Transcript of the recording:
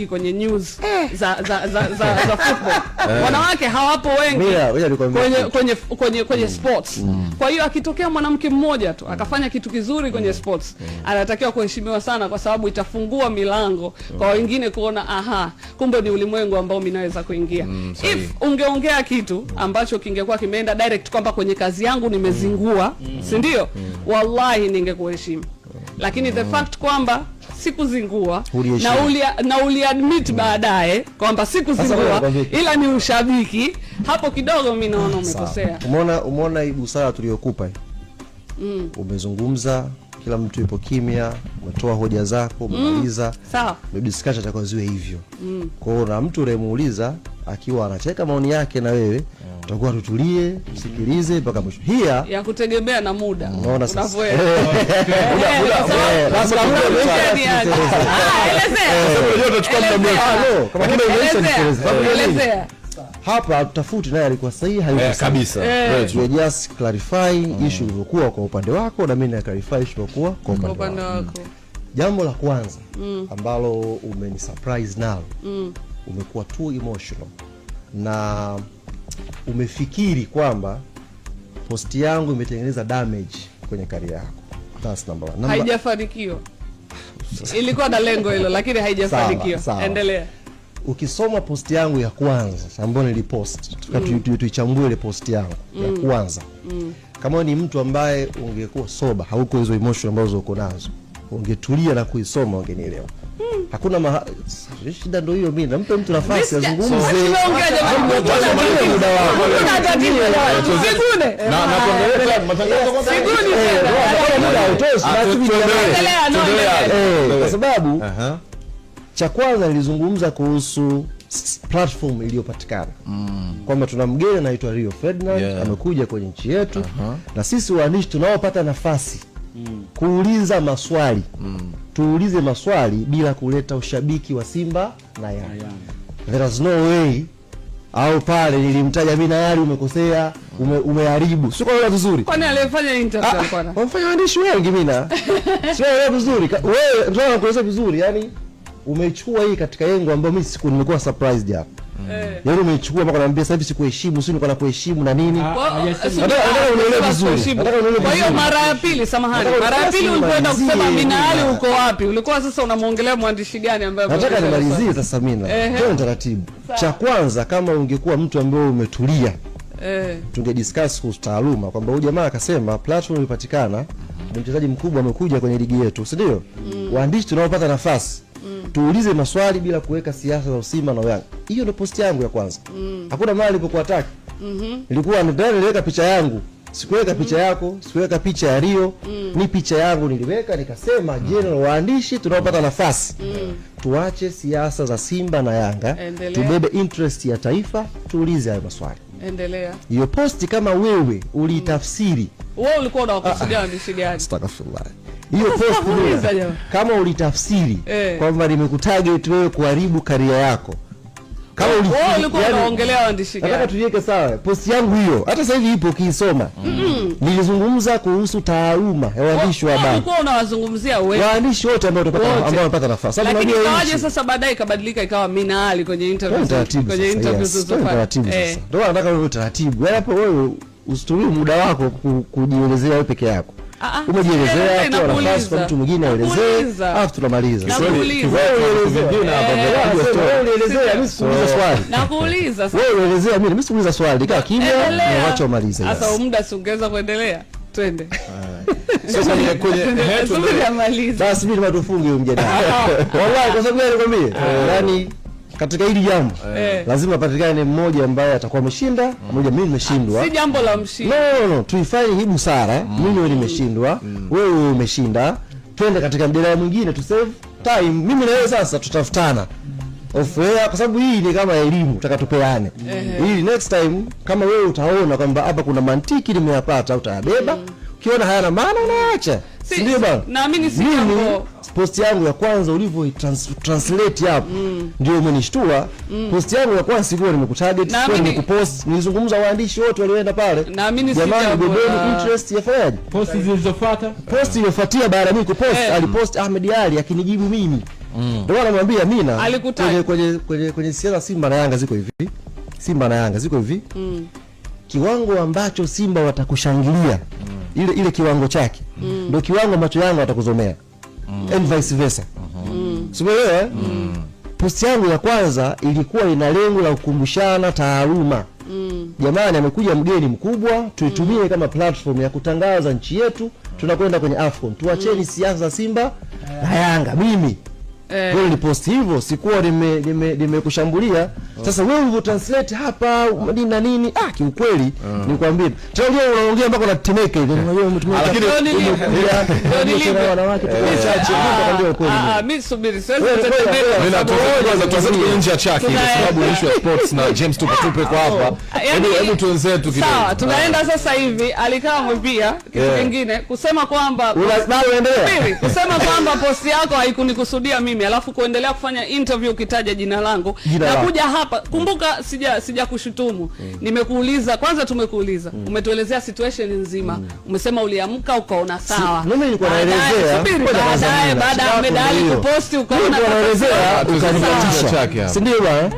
kwenye news za football. Wanawake hawapo wengi kwenye sports. Kwa hiyo akitokea mwanamke mmoja tu akafanya kitu kizuri kwenye sports, anatakiwa kuheshimiwa sana, kwa sababu itafungua milango kwa wengine kuona kumbe ni ulimwengu ambao mimi naweza kuingia. If ungeongea kitu ambacho kingekuwa kimeenda direct kwamba kwenye kazi yangu nimezingua, si ndio? Wallahi ningekuheshimu. Lakini the fact kwamba sikuzingua na uliadmit baadaye kwamba sikuzingua ila ni ushabiki, hapo kidogo mimi naona umekosea. Umeona hii busara tuliyokupa hii. Umezungumza, kila mtu yupo kimya, umetoa hoja zako, umemaliza. Sawa. Ndio discussion itakuwa ziwe hivyo. Kwa hiyo na mtu unayemuuliza akiwa anacheka maoni yake na wewe, tutakuwa tutulie, usikilize mpaka mwisho. Hia ya kutegemea na muda. Unaona sasa. Basi elezea. Hapa tutafuti naye alikuwa sahihi hayuko kabisa. We just clarify issue ilikuwa kwa upande wako na mimi na clarify issue ilikuwa kwa upande wako. Jambo la kwanza ambalo umeni surprise nalo, umekuwa too emotional na umefikiri kwamba posti yangu imetengeneza damage kwenye career yako. That's number one. Haijafanikiwa. Ilikuwa na lengo hilo lakini haijafanikiwa. Endelea. Ukisoma posti yangu ya kwanza ambayo nilipost, tuichambue ile posti yangu ya kwanza. Kama ni mtu ambaye ungekuwa soba, hauko hizo emotion ambazo uko nazo, ungetulia na kuisoma ungenielewa. Hakuna shida, ndio hiyo. Mimi nampa mtu nafasi azungumze. Kwa sababu cha kwanza nilizungumza kuhusu platform iliyopatikana. Kwamba tuna mgeni anaitwa Rio Ferdinand, amekuja kwenye nchi yetu, na sisi waandishi tunaopata nafasi kuuliza maswali. Tuulize maswali bila kuleta ushabiki wa Simba na Yanga. There is no way. Au pale nilimtaja mimi na Yari, umekosea, umeharibu. Sio kwa vizuri. Kwani aliyefanya interview alikuwa wamfanya waandishi wengi mimi na. Sio vizuri. Wewe ndio unakueleza vizuri, yani umechukua hii katika yengo ambayo mimi nimekuwa surprised hapa. Yaani umechukua mpaka naambia sasa hivi sikuheshimu, sio niko na kuheshimu na nini? Nataka unielewe vizuri. Kwa hiyo mara ya pili, samahani, mara ya pili ulikwenda kusema Minali uko wapi? Ulikuwa sasa unamuongelea mwandishi gani ambaye nataka nimalizie sasa Mina. Kwa taratibu. Cha kwanza, kama ungekuwa mtu ambaye umetulia, tungediscuss kuhusu taaluma kwamba huyu jamaa akasema platform ilipatikana, ni mchezaji mkubwa amekuja kwenye ligi yetu, si ndio? Waandishi tunaopata nafasi tuulize maswali bila kuweka siasa za Simba na Yanga. Hiyo ndio posti yangu ya kwanza. Hakuna mahali nilipokuwa attack. Nilikuwa niliweka picha yangu. Sikuweka picha yako, sikuweka picha ya Rio. Ni picha yangu niliweka, nikasema general waandishi tunaopata nafasi. Tuache siasa za Simba na Yanga. Tubebe interest ya taifa, tuulize hayo maswali. Endelea. Hiyo posti kama wewe ulitafsiri. Wewe ulikuwa unakusudia waandishi gani? Astaghfirullah. Hiyo post kama ulitafsiri kwamba nimekutarget wewe kuharibu career yako, kama ulikuwa unaongelea waandishi gani? Nataka tuiweke sawa. Post yangu hiyo hata sasa hivi ipo ukiisoma. Nilizungumza kuhusu taaluma ya waandishi wa habari. Ulikuwa unawazungumzia wewe waandishi wote ambao wamepata nafasi. Lakini kawaje sasa baadaye ikabadilika ikawa Minali kwenye interview zilizofanya. Ndio nataka wewe taratibu. Hapo wewe usitumie muda wako kujielezea wewe peke yako. Umejielezea kwa nafasi kwa mtu mwingine aelezee, alafu tunamaliza. Wewe uelezea, mimi sikuuliza swali. Nakuuliza sasa. Wewe uelezea, mimi sikuuliza swali. Kaa kimya na wacha umalize. Sasa muda si ungeweza kuendelea. Twende. Sasa kwenye basi mimi matufunge huyo mjadala. Wallahi kwa sababu nikwambie, yani katika hili jambo lazima patikane mmoja ambaye atakuwa ameshinda, mmoja mimi nimeshindwa. Si jambo la mshinda. No, tuifanye hii busara. Mimi nimeshindwa, wewe umeshinda. Twende katika mjadala mwingine tu save time. Mimi na wewe sasa tutafutana off air, kwa sababu hii ni kama elimu tutaka tupeane. Ili next time kama wewe utaona kwamba hapa kuna mantiki nimeyapata, utayabeba. Ukiona hayana maana unaacha. Ndio bwana. Naamini si jambo. Post yangu ya kwanza ulivyo translate hapo ndio umenishtua. Post yangu ya kwanza sikuwa nimekutarget, sikuwa nimekupost, nilizungumza waandishi wote walioenda pale. Naamini si jambo. Jamani, interest yafanyaje? Post zilizofuata, post iliyofuatia baada ya mimi kupost, alipost Ahmed Ali akinijibu mimi Ndio anamwambia Mina kwenye siasa Simba na Yanga ziko hivi. Simba na Yanga ziko hivi. Kiwango ambacho Simba watakushangilia ile kiwango chake ndio kiwango ambacho Yanga watakuzomea. And vice versa. Umeelewa? Post yangu ya kwanza ilikuwa ina lengo la kukumbushana taaluma. Jamani, amekuja mgeni mkubwa, tuitumie kama platform ya kutangaza nchi yetu, tunakwenda kwenye AFCON. Tuacheni siasa za Simba na Yanga. Mimi wewe ni post hivyo, sikuwa nimekushambulia. Sasa wewe ulivyo translate hapa nini na nini, kiukweli nikwambie. Tunaongea unaongea mpaka unatemeka ile. Unajua umetumia. Lakini wanawake tuchache ndio ukweli. Mimi subiri siwezi kutetemeka. Mimi natoka tuanze kwenye nje ya chaki kwa sababu issue ya sports na James tupe kwa hapa. Hebu tuenzetu kidogo. Sawa, tunaenda sasa hivi. Alikaa mwambia kitu kingine kusema kwamba unaendelea. Kusema kwamba post yako haikunikusudia mimi, alafu kuendelea kufanya interview ukitaja jina langu. Na kuja hapa, kumbuka sija kushutumu. Nimekuuliza, kwanza tumekuuliza. Umetuelezea situation nzima. Umesema uliamka ukaona sawa. Mimi nilikuwa naelezea. Baada ya kuposti ukaona naelezea ukanipatisha. Si ndio bwana?